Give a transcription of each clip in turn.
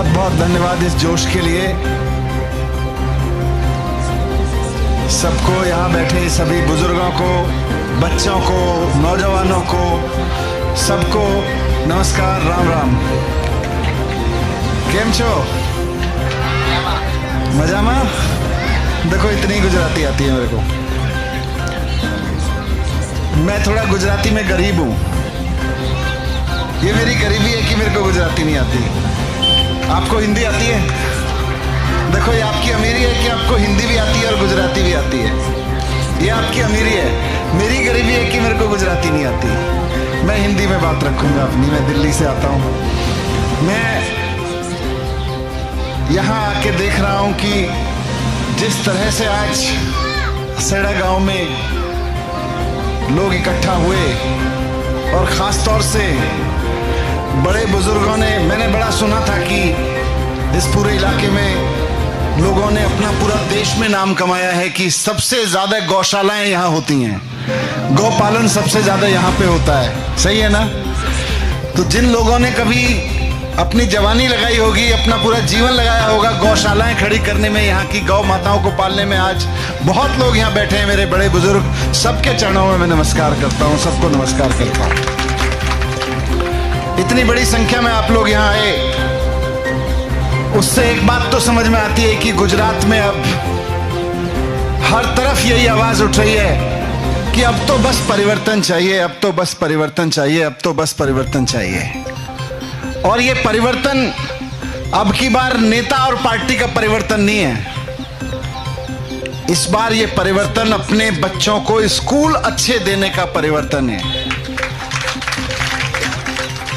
बहुत बहुत धन्यवाद इस जोश के लिए। सबको, यहाँ बैठे सभी बुजुर्गों को, बच्चों को, नौजवानों को, सबको नमस्कार, राम राम। केम छो? मजामा? देखो इतनी गुजराती आती है मेरे को। मैं थोड़ा गुजराती में गरीब हूँ। ये मेरी गरीबी है कि मेरे को गुजराती नहीं आती। आपको हिंदी आती है? देखो ये आपकी अमीरी है कि आपको हिंदी भी आती है और गुजराती भी आती है। ये आपकी अमीरी है। मेरी गरीबी है कि मेरे को गुजराती नहीं आती। मैं हिंदी में बात रखूंगा अपनी। मैं दिल्ली से आता हूँ। मैं यहाँ आके देख रहा हूँ कि जिस तरह से आज सेड़ा गांव में लोग इकट्ठा हुए और ख़ास तौर से बड़े बुजुर्गों ने, मैंने बड़ा सुना था कि इस पूरे इलाके में लोगों ने अपना पूरा देश में नाम कमाया है कि सबसे ज़्यादा गौशालाएं यहाँ होती हैं। गौपालन सबसे ज़्यादा यहाँ पे होता है। सही है ना? तो जिन लोगों ने कभी अपनी जवानी लगाई होगी, अपना पूरा जीवन लगाया होगा गौशालाएं खड़ी करने में, यहाँ की गौ माताओं को पालने में, आज बहुत लोग यहाँ बैठे हैं। मेरे बड़े बुजुर्ग, सबके चरणों में मैं नमस्कार करता हूँ। सबको नमस्कार करता हूँ। इतनी बड़ी संख्या में आप लोग यहाँ आए, उससे एक बात तो समझ में आती है कि गुजरात में अब हर तरफ यही आवाज उठ रही है कि अब तो बस परिवर्तन चाहिए, अब तो बस परिवर्तन चाहिए, अब तो बस परिवर्तन चाहिए। और ये परिवर्तन अब की बार नेता और पार्टी का परिवर्तन नहीं है। इस बार ये परिवर्तन अपने बच्चों को स्कूल अच्छे देने का परिवर्तन है।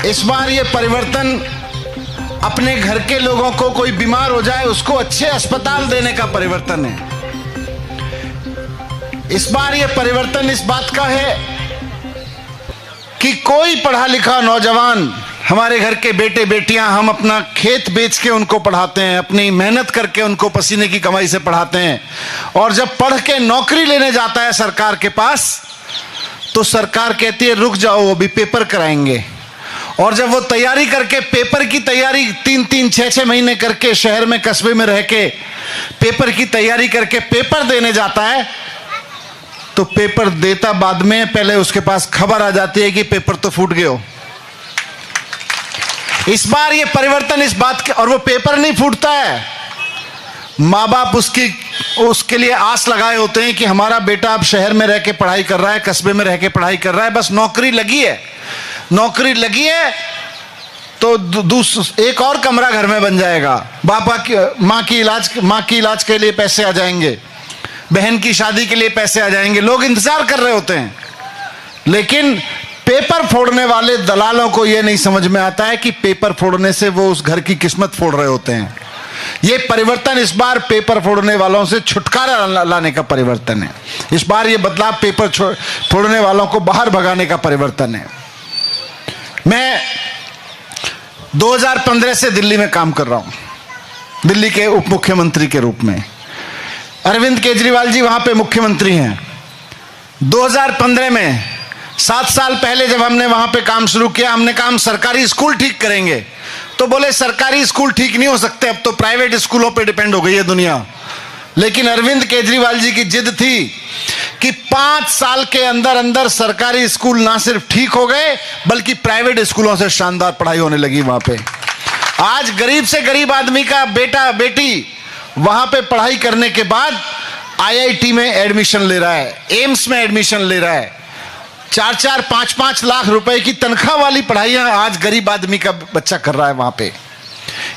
इस बार ये परिवर्तन अपने घर के लोगों को, कोई बीमार हो जाए उसको अच्छे अस्पताल देने का परिवर्तन है। इस बार ये परिवर्तन इस बात का है कि कोई पढ़ा लिखा नौजवान, हमारे घर के बेटे बेटियां, हम अपना खेत बेच के उनको पढ़ाते हैं, अपनी मेहनत करके उनको पसीने की कमाई से पढ़ाते हैं, और जब पढ़ के नौकरी लेने जाता है सरकार के पास तो सरकार कहती है रुक जाओ अभी पेपर कराएंगे। और जब वो तैयारी करके, पेपर की तैयारी 3-3, 6-6 महीने करके शहर में, कस्बे में रह के पेपर की तैयारी करके पेपर देने जाता है, तो पेपर देता बाद में, पहले उसके पास खबर आ जाती है कि पेपर तो फूट गए हो। इस बार ये परिवर्तन इस बात के, और वो पेपर नहीं फूटता है, माँ बाप उसके लिए आस लगाए होते हैं कि हमारा बेटा अब शहर में रह के पढ़ाई कर रहा है, कस्बे में रह के पढ़ाई कर रहा है, बस नौकरी लगी है, नौकरी लगी है तो एक और कमरा घर में बन जाएगा, माँ की इलाज के लिए पैसे आ जाएंगे, बहन की शादी के लिए पैसे आ जाएंगे। लोग इंतजार कर रहे होते हैं, लेकिन पेपर फोड़ने वाले दलालों को यह नहीं समझ में आता है कि पेपर फोड़ने से वो उस घर की किस्मत फोड़ रहे होते हैं। ये परिवर्तन इस बार पेपर फोड़ने वालों से छुटकारा लाने का परिवर्तन है। इस बार ये बदलाव पेपर फोड़ने वालों को बाहर भगाने का परिवर्तन है। मैं 2015 से दिल्ली में काम कर रहा हूं, दिल्ली के उप मुख्यमंत्री के रूप में। अरविंद केजरीवाल जी वहां पे मुख्यमंत्री हैं। 2015 में 7 साल पहले जब हमने वहां पे काम शुरू किया, हमने कहा हम सरकारी स्कूल ठीक करेंगे, तो बोले सरकारी स्कूल ठीक नहीं हो सकते, अब तो प्राइवेट स्कूलों पे डिपेंड हो गई है दुनिया। लेकिन अरविंद केजरीवाल जी की जिद थी कि 5 साल के अंदर अंदर सरकारी स्कूल ना सिर्फ ठीक हो गए, बल्कि प्राइवेट स्कूलों से शानदार पढ़ाई होने लगी वहां पे। आज गरीब से गरीब आदमी का बेटा बेटी वहां पे पढ़ाई करने के बाद IIT में एडमिशन ले रहा है, एम्स में एडमिशन ले रहा है। 4-4, 5-5 लाख रुपए की तनख्वाह वाली पढ़ाइयां आज गरीब आदमी का बच्चा कर रहा है वहां पे।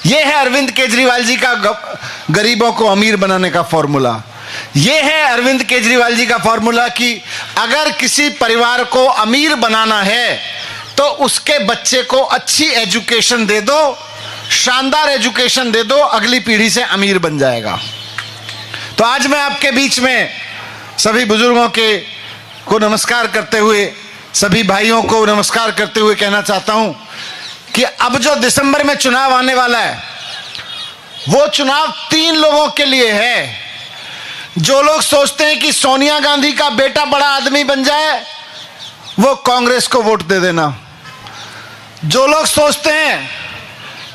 यह है अरविंद केजरीवाल जी का गरीबों को अमीर बनाने का फॉर्मूला। यह है अरविंद केजरीवाल जी का फॉर्मूला कि अगर किसी परिवार को अमीर बनाना है तो उसके बच्चे को अच्छी एजुकेशन दे दो, शानदार एजुकेशन दे दो, अगली पीढ़ी से अमीर बन जाएगा। तो आज मैं आपके बीच में सभी बुजुर्गों को नमस्कार करते हुए, सभी भाइयों को नमस्कार करते हुए कहना चाहता हूं कि अब जो दिसंबर में चुनाव आने वाला है, वो चुनाव 3 लोगों के लिए है। जो लोग सोचते हैं कि सोनिया गांधी का बेटा बड़ा आदमी बन जाए, वो कांग्रेस को वोट दे देना। जो लोग सोचते हैं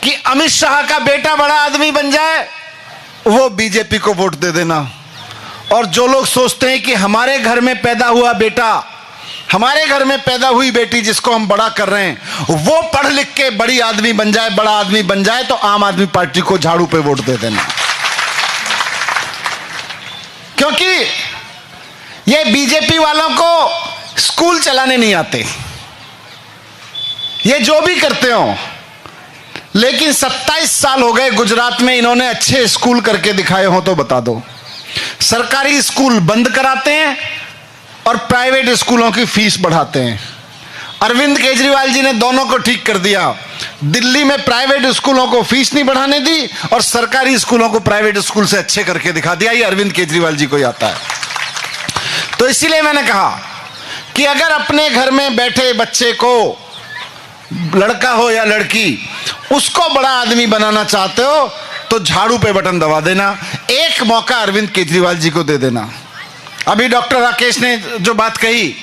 कि अमित शाह का बेटा बड़ा आदमी बन जाए, वो बीजेपी को वोट दे देना। और जो लोग सोचते हैं कि हमारे घर में पैदा हुआ बेटा, हमारे घर में पैदा हुई बेटी जिसको हम बड़ा कर रहे हैं, वो पढ़ लिख के बड़ी आदमी बन जाए, बड़ा आदमी बन जाए, तो आम आदमी पार्टी को झाड़ू पे वोट दे देना। क्योंकि ये बीजेपी वालों को स्कूल चलाने नहीं आते, ये जो भी करते हो। लेकिन 27 साल हो गए गुजरात में, इन्होंने अच्छे स्कूल करके दिखाए हो तो बता दो। सरकारी स्कूल बंद कराते हैं और प्राइवेट स्कूलों की फीस बढ़ाते हैं। अरविंद केजरीवाल जी ने दोनों को ठीक कर दिया। दिल्ली में प्राइवेट स्कूलों को फीस नहीं बढ़ाने दी और सरकारी स्कूलों को प्राइवेट स्कूल से अच्छे करके दिखा दिया। ये अरविंद केजरीवाल जी को ही आता है। तो इसीलिए मैंने कहा कि अगर अपने घर में बैठे बच्चे को, लड़का हो या लड़की, उसको बड़ा आदमी बनाना चाहते हो तो झाड़ू पे बटन दबा देना। एक मौका अरविंद केजरीवाल जी को दे देना। अभी डॉक्टर राकेश ने जो बात कही,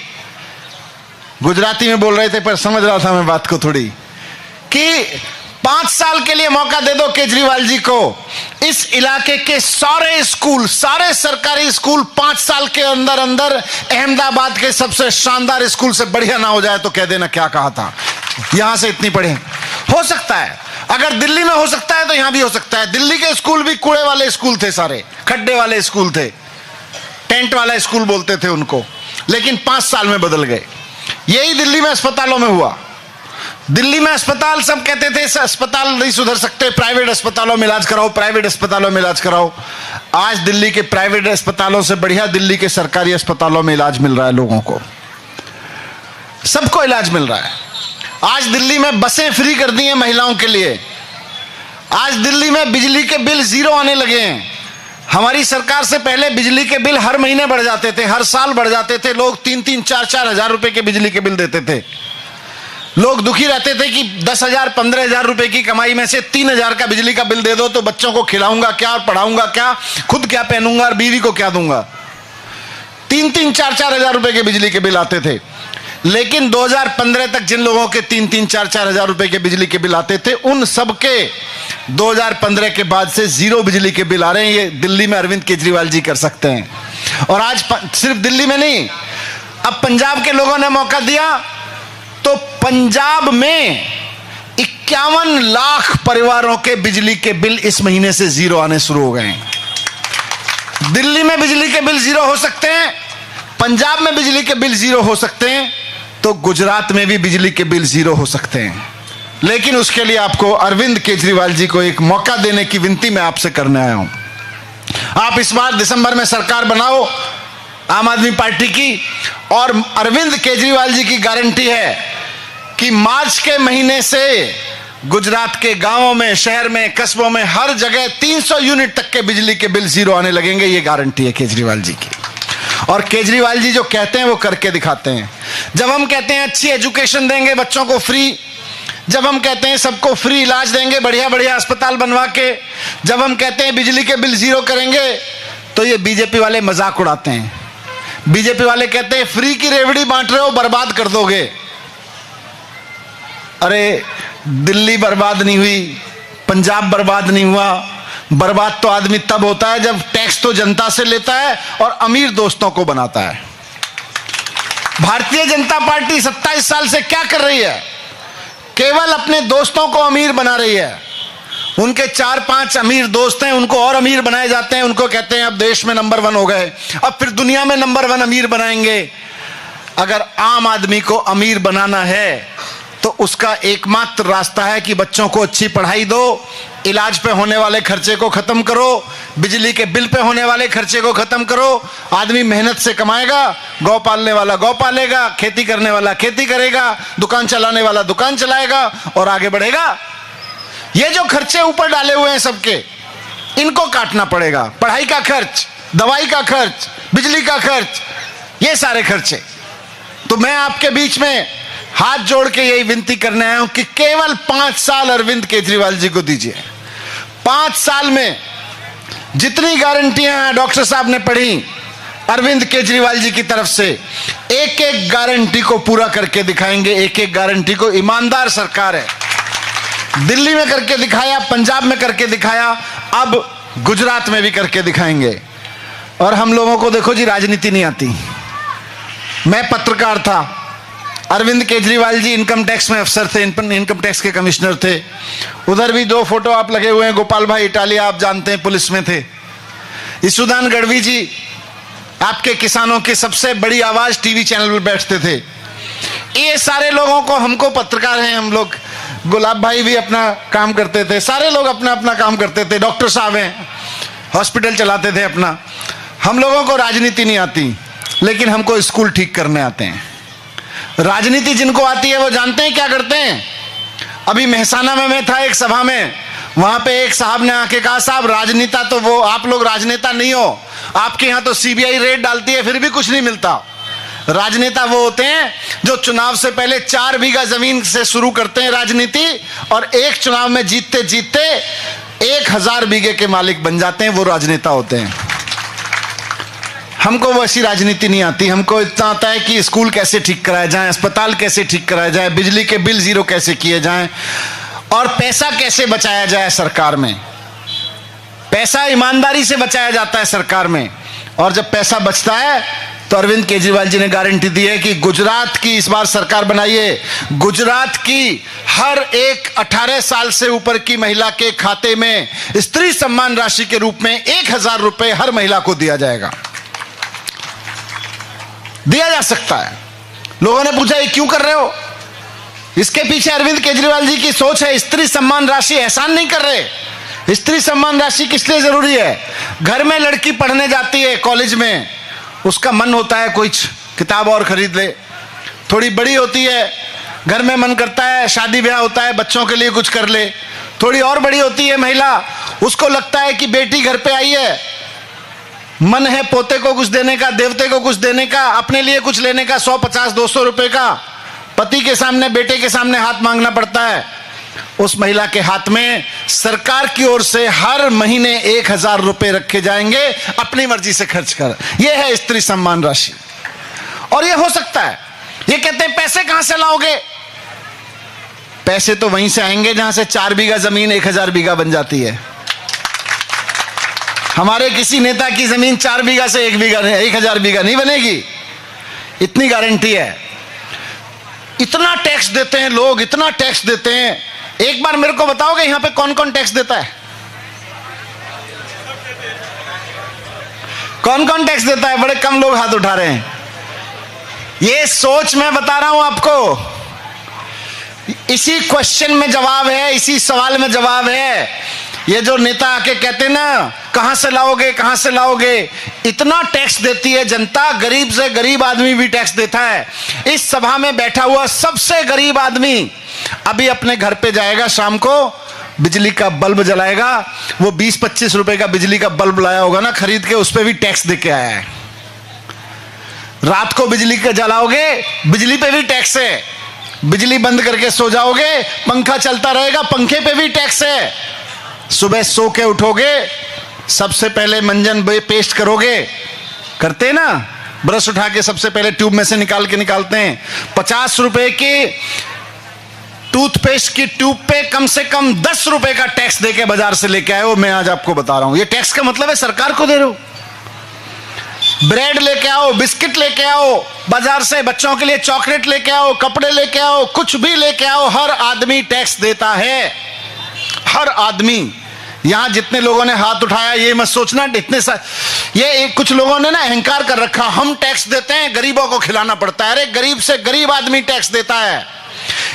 गुजराती में बोल रहे थे पर समझ रहा था मैं बात को थोड़ी, कि 5 साल के लिए मौका दे दो केजरीवाल जी को। इस इलाके के सारे स्कूल, सारे सरकारी स्कूल 5 साल के अंदर अंदर अहमदाबाद के सबसे शानदार स्कूल से बढ़िया ना हो जाए तो कह देना क्या कहा था। यहां से इतनी पढ़े, हो सकता है। अगर दिल्ली में हो सकता है तो यहां भी हो सकता है। दिल्ली के स्कूल भी कूड़े वाले स्कूल थे, सारे खड्डे वाले स्कूल थे, टेंट वाला स्कूल बोलते थे उनको, लेकिन 5 साल में बदल गए। यही दिल्ली में अस्पतालों में हुआ। दिल्ली में अस्पताल, सब कहते थे अस्पताल नहीं सुधर सकते, प्राइवेट अस्पतालों में इलाज कराओ, प्राइवेट अस्पतालों में इलाज कराओ। आज दिल्ली के प्राइवेट अस्पतालों से बढ़िया दिल्ली के सरकारी अस्पतालों में इलाज मिल रहा है। लोगों को, सबको इलाज मिल रहा है। आज दिल्ली में बसें फ्री कर दी हैं महिलाओं के लिए। आज दिल्ली में बिजली के बिल 0 आने लगे हैं। हमारी सरकार से पहले बिजली के बिल हर महीने बढ़ जाते थे, हर साल बढ़ जाते थे। लोग 3-3, 4-4 हजार रुपए के बिजली के बिल देते थे। लोग दुखी रहते थे कि 10,000, 15,000 रुपए की कमाई में से 3,000 का बिजली का बिल दे दो तो बच्चों को खिलाऊंगा क्या और पढ़ाऊंगा क्या, खुद क्या पहनूंगा और बीवी को क्या दूंगा। 3-3, 4-4 हजार रुपए के बिजली के बिल आते थे। लेकिन 2015 तक जिन लोगों के 3-3, 4-4 हजार रुपए के बिजली के बिल आते थे, उन सबके 2015 के बाद से 0 बिजली के बिल आ रहे हैं। ये दिल्ली में अरविंद केजरीवाल जी कर सकते हैं। और आज सिर्फ दिल्ली में नहीं, अब पंजाब के लोगों ने मौका दिया तो पंजाब में 51 लाख परिवारों के बिजली के बिल इस महीने से 0 आने शुरू हो गए हैं। दिल्ली में बिजली के बिल 0 हो सकते हैं, पंजाब में बिजली के बिल 0 हो सकते हैं, तो गुजरात में भी बिजली के बिल 0 हो सकते हैं। लेकिन उसके लिए आपको अरविंद केजरीवाल जी को एक मौका देने की विनती मैं आपसे करने आया हूं। आप इस बार दिसंबर में सरकार बनाओ आम आदमी पार्टी की, और अरविंद केजरीवाल जी की गारंटी है कि मार्च के महीने से गुजरात के गांवों में, शहर में, कस्बों में, हर जगह 300 यूनिट तक के बिजली के बिल 0 आने लगेंगे। ये गारंटी है केजरीवाल जी की। और केजरीवाल जी जो कहते हैं वो करके दिखाते हैं। जब हम कहते हैं अच्छी एजुकेशन देंगे बच्चों को फ्री, जब हम कहते हैं सबको फ्री इलाज देंगे बढ़िया बढ़िया अस्पताल बनवा के, जब हम कहते हैं बिजली के बिल 0 करेंगे, तो ये बीजेपी वाले मजाक उड़ाते हैं। बीजेपी वाले कहते हैं फ्री की रेवड़ी बांट रहे हो, बर्बाद कर दोगे। अरे दिल्ली बर्बाद नहीं हुई, पंजाब बर्बाद नहीं हुआ। बर्बाद तो आदमी तब होता है जब टैक्स तो जनता से लेता है और अमीर दोस्तों को बनाता है। भारतीय जनता पार्टी 27 साल से क्या कर रही है? केवल अपने दोस्तों को अमीर बना रही है। उनके 4-5 अमीर दोस्त हैं, उनको और अमीर बनाए जाते हैं। उनको कहते हैं अब देश में नंबर 1 हो गए, अब फिर दुनिया में नंबर 1 अमीर बनाएंगे। अगर आम आदमी को अमीर बनाना है तो उसका एकमात्र रास्ता है कि बच्चों को अच्छी पढ़ाई दो, इलाज पे होने वाले खर्चे को खत्म करो, बिजली के बिल पे होने वाले खर्चे को खत्म करो। आदमी मेहनत से कमाएगा, गौ पालने वाला गौ पालेगा, खेती करने वाला खेती करेगा, दुकान चलाने वाला दुकान चलाएगा और आगे बढ़ेगा। ये जो खर्चे ऊपर डाले हुए हैं सबके, इनको काटना पड़ेगा। पढ़ाई का खर्च, दवाई का खर्च, बिजली का खर्च, ये सारे खर्चे। तो मैं आपके बीच में हाथ जोड़ के यही विनती करने आया हूं कि केवल 5 साल अरविंद केजरीवाल जी को दीजिए। 5 साल में जितनी गारंटियां हैं डॉक्टर साहब ने पढ़ी अरविंद केजरीवाल जी की तरफ से, एक एक गारंटी को पूरा करके दिखाएंगे। एक एक गारंटी को, ईमानदार सरकार है, दिल्ली में करके दिखाया, पंजाब में करके दिखाया, अब गुजरात में भी करके दिखाएंगे। और हम लोगों को देखो जी, राजनीति नहीं आती। मैं पत्रकार था, अरविंद केजरीवाल जी इनकम टैक्स में अफसर थे, इनकम टैक्स के कमिश्नर थे। उधर भी 2 फोटो आप लगे हुए हैं, गोपाल भाई इटालिया आप जानते हैं, पुलिस में थे। ईसुदान गढ़वी जी आपके किसानों की सबसे बड़ी आवाज, टीवी चैनल पर बैठते थे। ये सारे लोगों को, हमको पत्रकार हैं हम लोग, गुलाब भाई भी अपना काम करते थे, सारे लोग अपना अपना काम करते थे, डॉक्टर साहब हैं हॉस्पिटल चलाते थे अपना। हम लोगों को राजनीति नहीं आती, लेकिन हमको स्कूल ठीक करने आते हैं। राजनीति जिनको आती है वो जानते हैं क्या करते हैं। अभी मेहसाना में मैं था एक सभा में, वहां पे एक साहब ने आके कहा, साहब राजनेता तो वो, आप लोग राजनेता नहीं हो, आपके यहां तो सीबीआई रेड डालती है फिर भी कुछ नहीं मिलता। राजनेता वो होते हैं जो चुनाव से पहले 4 बीघा जमीन से शुरू करते हैं राजनीति, और एक चुनाव में जीतते जीतते 1000 बीघे के मालिक बन जाते हैं, वो राजनेता होते हैं। हमको वैसी राजनीति नहीं आती। हमको इतना आता है कि स्कूल कैसे ठीक कराया जाए, अस्पताल कैसे ठीक कराया जाए, बिजली के बिल 0 कैसे किए जाएं, और पैसा कैसे बचाया जाए सरकार में। पैसा ईमानदारी से बचाया जाता है सरकार में, और जब पैसा बचता है तो अरविंद केजरीवाल जी ने गारंटी दी है कि गुजरात की इस बार सरकार बनाइए, गुजरात की हर एक 18 साल से ऊपर की महिला के खाते में स्त्री सम्मान राशि के रूप में 1000 रुपए हर महिला को दिया जाएगा, दिया जा सकता है। लोगों ने पूछा ये क्यों कर रहे हो? इसके पीछे अरविंद केजरीवाल जी की सोच है। स्त्री सम्मान राशि एहसान नहीं कर रहे। स्त्री सम्मान राशि किस लिए जरूरी है? घर में लड़की पढ़ने जाती है कॉलेज में, उसका मन होता है कुछ किताब और खरीद ले, थोड़ी बड़ी होती है घर में मन करता है शादी ब्याह होता है बच्चों के लिए कुछ कर ले, थोड़ी और बड़ी होती है महिला, उसको लगता है कि बेटी घर पे आई है, मन है पोते को कुछ देने का, देवते को कुछ देने का, अपने लिए कुछ लेने का, 150-200 रुपए का पति के सामने, बेटे के सामने हाथ मांगना पड़ता है। उस महिला के हाथ में सरकार की ओर से हर महीने 1000 रुपए रखे जाएंगे, अपनी मर्जी से खर्च कर। यह है स्त्री सम्मान राशि। और यह हो सकता है। ये कहते हैं पैसे कहां से लाओगे? पैसे तो वहीं से आएंगे जहां से 4 बीघा जमीन 1000 बीघा बन जाती है। हमारे किसी नेता की जमीन 4 बीघा से 1000 बीघा नहीं बनेगी, इतनी गारंटी है। इतना टैक्स देते हैं लोग, इतना टैक्स देते हैं। एक बार मेरे को बताओगे यहां पे कौन कौन टैक्स देता है? कौन कौन टैक्स देता है? बड़े कम लोग हाथ उठा रहे हैं। ये सोच मैं बता रहा हूं आपको, इसी क्वेश्चन में जवाब है, इसी सवाल में जवाब है। ये जो नेता आके कहते ना कहां से लाओगे, कहां से लाओगे, इतना टैक्स देती है जनता, गरीब से गरीब आदमी भी टैक्स देता है। इस सभा में बैठा हुआ सबसे गरीब आदमी अभी अपने घर पे जाएगा, शाम को बिजली का बल्ब जलाएगा, वो 20-25 रुपए का बिजली का बल्ब लाया होगा ना खरीद के, उस पे भी टैक्स दे के आया है। रात को बिजली का जलाओगे, बिजली पे भी टैक्स है। बिजली बंद करके सो जाओगे, पंखा चलता रहेगा, पंखे पे भी टैक्स है। सुबह सो के उठोगे, सबसे पहले मंजन पेस्ट करोगे, करते ना, ब्रश उठा के सबसे पहले ट्यूब में से निकालते हैं। 50 रुपए की टूथपेस्ट की ट्यूब पे कम से कम 10 रुपए का टैक्स देके बाजार से लेके आए हो। मैं आज आपको बता रहा हूं, ये टैक्स का मतलब है सरकार को दे रहे हो। ब्रेड लेके आओ, बिस्किट लेके आओ बाजार से, बच्चों के लिए चॉकलेट लेके आओ, कपड़े लेके आओ, कुछ भी लेके आओ, हर आदमी टैक्स देता है, हर आदमी। यहां जितने लोगों ने हाथ उठाया, ये मत सोचना ये कुछ लोगों ने ना अहंकार कर रखा, हम टैक्स देते हैं, गरीबों को खिलाना पड़ता है। अरे गरीब से गरीब आदमी टैक्स देता है।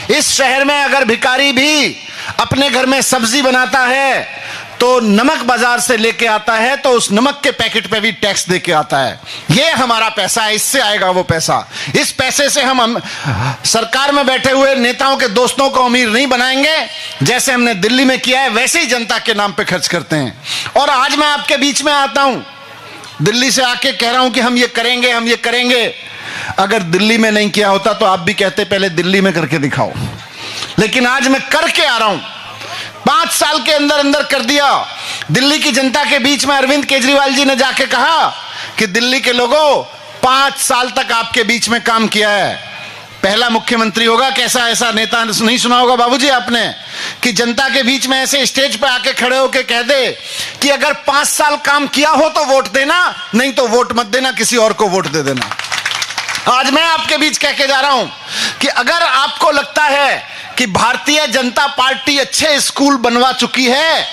इस शहर में अगर भिखारी भी अपने घर में सब्जी बनाता है तो नमक बाजार से लेके आता है, तो उस नमक के पैकेट पे भी टैक्स देके आता है। ये हमारा पैसा है, इससे आएगा वो पैसा। इस पैसे से हम सरकार में बैठे हुए नेताओं के दोस्तों को अमीर नहीं बनाएंगे, जैसे हमने दिल्ली में किया है वैसे ही जनता के नाम पे खर्च करते हैं। और आज मैं आपके बीच में आता हूं, दिल्ली से आके कह रहा हूं कि हम ये करेंगे, हम ये करेंगे। अगर दिल्ली में नहीं किया होता तो आप भी कहते पहले दिल्ली में करके दिखाओ, लेकिन आज मैं करके आ रहा हूं। 5 साल के अंदर अंदर कर दिया। दिल्ली की जनता के बीच में अरविंद केजरीवाल जी ने जाके कहा कि दिल्ली के लोगों, 5 साल तक आपके बीच में काम किया है, पहला मुख्यमंत्री होगा, कैसा ऐसा नेता नहीं सुना होगा बाबूजी आपने, कि जनता के बीच में ऐसे स्टेज पे आके खड़े होके कह दे कि अगर 5 साल काम किया हो तो वोट देना, नहीं तो वोट मत देना, किसी और को वोट दे देना। आज मैं आपके बीच कह के जा रहा हूं कि अगर आपको लगता है कि भारतीय जनता पार्टी अच्छे स्कूल बनवा चुकी है,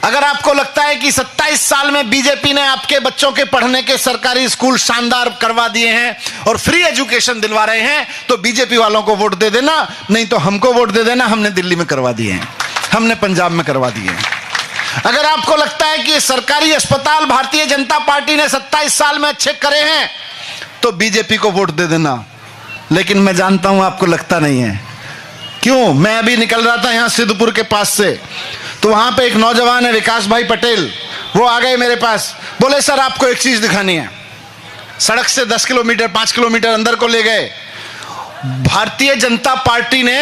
अगर आपको लगता है कि 27 साल में बीजेपी ने आपके बच्चों के पढ़ने के सरकारी स्कूल शानदार करवा दिए हैं और फ्री एजुकेशन दिलवा रहे हैं, तो बीजेपी वालों को वोट दे देना, नहीं तो हमको वोट दे देना। हमने दिल्ली में करवा दिए हैं, हमने पंजाब में करवा दिए हैं। अगर आपको लगता है कि सरकारी अस्पताल भारतीय जनता पार्टी ने 27 साल में अच्छे करे हैं, तो बीजेपी को वोट दे देना। लेकिन मैं जानता हूं आपको लगता नहीं है। क्यों? मैं अभी निकल रहा था यहां सिद्धपुर के पास से, तो वहां पे एक नौजवान है विकास भाई पटेल, वो आ गए मेरे पास, बोले सर आपको एक चीज दिखानी है। सड़क से 10 किलोमीटर 5 किलोमीटर अंदर को ले गए। भारतीय जनता पार्टी ने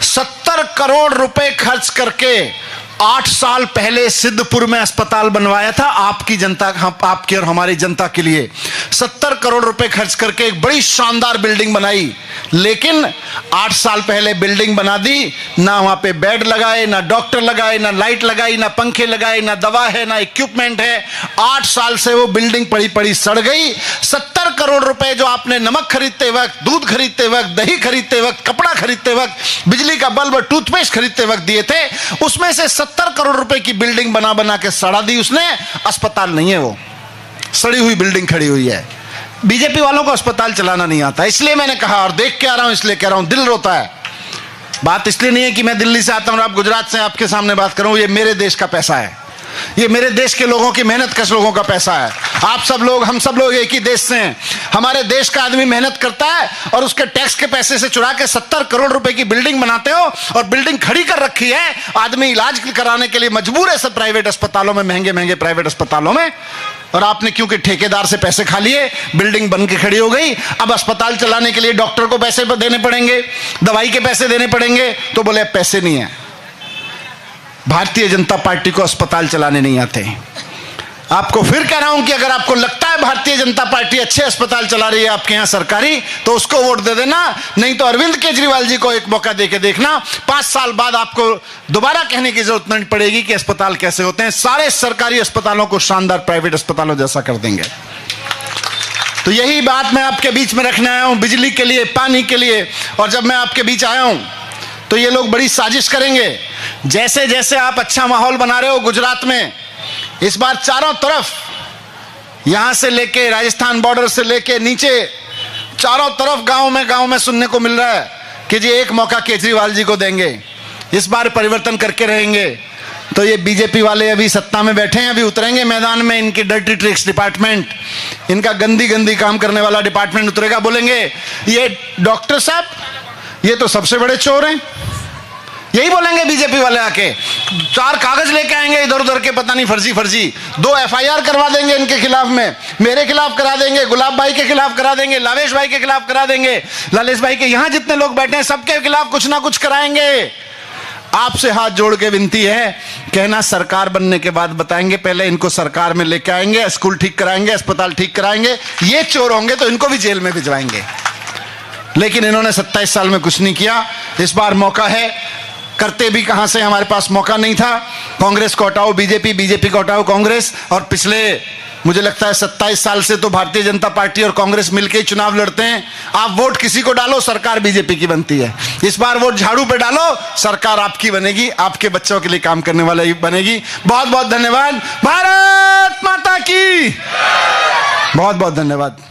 70 करोड़ रुपए खर्च करके 8 साल पहले सिद्धपुर में अस्पताल बनवाया था, आपकी जनता, आपकी और हमारी जनता के लिए 70 करोड़ रुपए खर्च करके एक बड़ी शानदार बिल्डिंग बनाई। लेकिन 8 साल पहले बिल्डिंग बना दी, ना वहां पे बेड लगाए, ना डॉक्टर लगाए, ना लाइट लगाई, ना पंखे लगाए, ना दवा है, ना इक्विपमेंट है। 8 साल से वो बिल्डिंग पड़ी पड़ी सड़ गई। 70 करोड़ रुपए जो आपने नमक खरीदते वक्त, दूध खरीदते वक्त, दही खरीदते वक्त, कपड़ा खरीदते वक्त, बिजली का बल्ब और टूथपेस्ट खरीदते वक्त दिए थे, उसमें से 70 करोड़ रुपए की बिल्डिंग बना बना के सड़ा दी उसने। अस्पताल नहीं है, वो सड़ी हुई बिल्डिंग खड़ी हुई है। बीजेपी वालों को अस्पताल चलाना नहीं आता, इसलिए मैंने कहा, और देख के आ रहा हूं इसलिए कह रहा हूं, दिल रोता है। बात इसलिए नहीं है कि मैं दिल्ली से आता हूं और आप गुजरात से आपके सामने बात करूं, ये मेरे देश का पैसा है, ये मेरे देश के लोगों की मेहनत कश लोगों का पैसा है। आप सब लोग, हम सब लोग एक ही देश से हैं। हमारे देश का आदमी मेहनत करता है और उसके टैक्स के पैसे से चुरा के 70 करोड़ रुपए की बिल्डिंग बनाते हो, और बिल्डिंग खड़ी कर रखी है। आदमी इलाज कराने के लिए मजबूर है सब प्राइवेट अस्पतालों में, महंगे महंगे प्राइवेट अस्पतालों में, और आपने क्योंकि ठेकेदार से पैसे खा लिए, बिल्डिंग बन के खड़ी हो गई। अब अस्पताल चलाने के लिए डॉक्टर को पैसे देने पड़ेंगे, दवाई के पैसे देने पड़ेंगे, तो बोले पैसे नहीं है। भारतीय जनता पार्टी को अस्पताल चलाने नहीं आते। आपको फिर कह रहा हूं कि अगर आपको लगता है भारतीय जनता पार्टी अच्छे अस्पताल चला रही है आपके यहां सरकारी, तो उसको वोट दे देना, नहीं तो अरविंद केजरीवाल जी को एक मौका देके देखना। 5 साल बाद आपको दोबारा कहने की जरूरत नहीं पड़ेगी कि अस्पताल कैसे होते हैं। सारे सरकारी अस्पतालों को शानदार प्राइवेट अस्पतालों जैसा कर देंगे। तो यही बात मैं आपके बीच में रखने आया हूं, बिजली के लिए, पानी के लिए। और जब मैं आपके बीच आया हूं तो ये लोग बड़ी साजिश करेंगे। जैसे जैसे आप अच्छा माहौल बना रहे हो गुजरात में, इस बार चारों तरफ, यहां से लेके राजस्थान बॉर्डर से लेके नीचे, चारों तरफ गांव में सुनने को मिल रहा है कि जी एक मौका केजरीवाल जी को देंगे, इस बार परिवर्तन करके रहेंगे। तो ये बीजेपी वाले अभी सत्ता में बैठे हैं, अभी उतरेंगे मैदान में। इनकी डर्टी ट्रिक्स डिपार्टमेंट, इनका गंदी गंदी काम करने वाला डिपार्टमेंट उतरेगा, बोलेंगे ये डॉक्टर साहब ये तो सबसे बड़े चोर हैं। यही बोलेंगे बीजेपी वाले आके, 4 कागज लेके आएंगे इधर उधर के, पता नहीं फर्जी 2 FIR करवा देंगे इनके खिलाफ में, मेरे खिलाफ करा देंगे, गुलाब भाई के खिलाफ करा देंगे, लावेश भाई के खिलाफ करा देंगे, लालेश भाई के, यहां जितने लोग बैठे हैं सबके खिलाफ कुछ ना कुछ कराएंगे। आपसे हाथ जोड़ के विनती है, कहना सरकार बनने के बाद बताएंगे, पहले इनको सरकार में लेके आएंगे, स्कूल ठीक कराएंगे, अस्पताल ठीक कराएंगे। ये चोर होंगे तो इनको भी जेल में भिजवाएंगे। लेकिन इन्होंने 27 साल में कुछ नहीं किया। इस बार मौका है, करते भी कहां से, हमारे पास मौका नहीं था। कांग्रेस को हटाओ बीजेपी, बीजेपी को हटाओ कांग्रेस। और पिछले मुझे लगता है 27 साल से तो भारतीय जनता पार्टी और कांग्रेस मिलकर चुनाव लड़ते हैं। आप वोट किसी को डालो, सरकार बीजेपी की बनती है। इस बार वोट झाड़ू पे डालो, सरकार आपकी बनेगी, आपके बच्चों के लिए काम करने वाला ही बनेगी। बहुत बहुत धन्यवाद। भारत माता की बहुत बहुत धन्यवाद।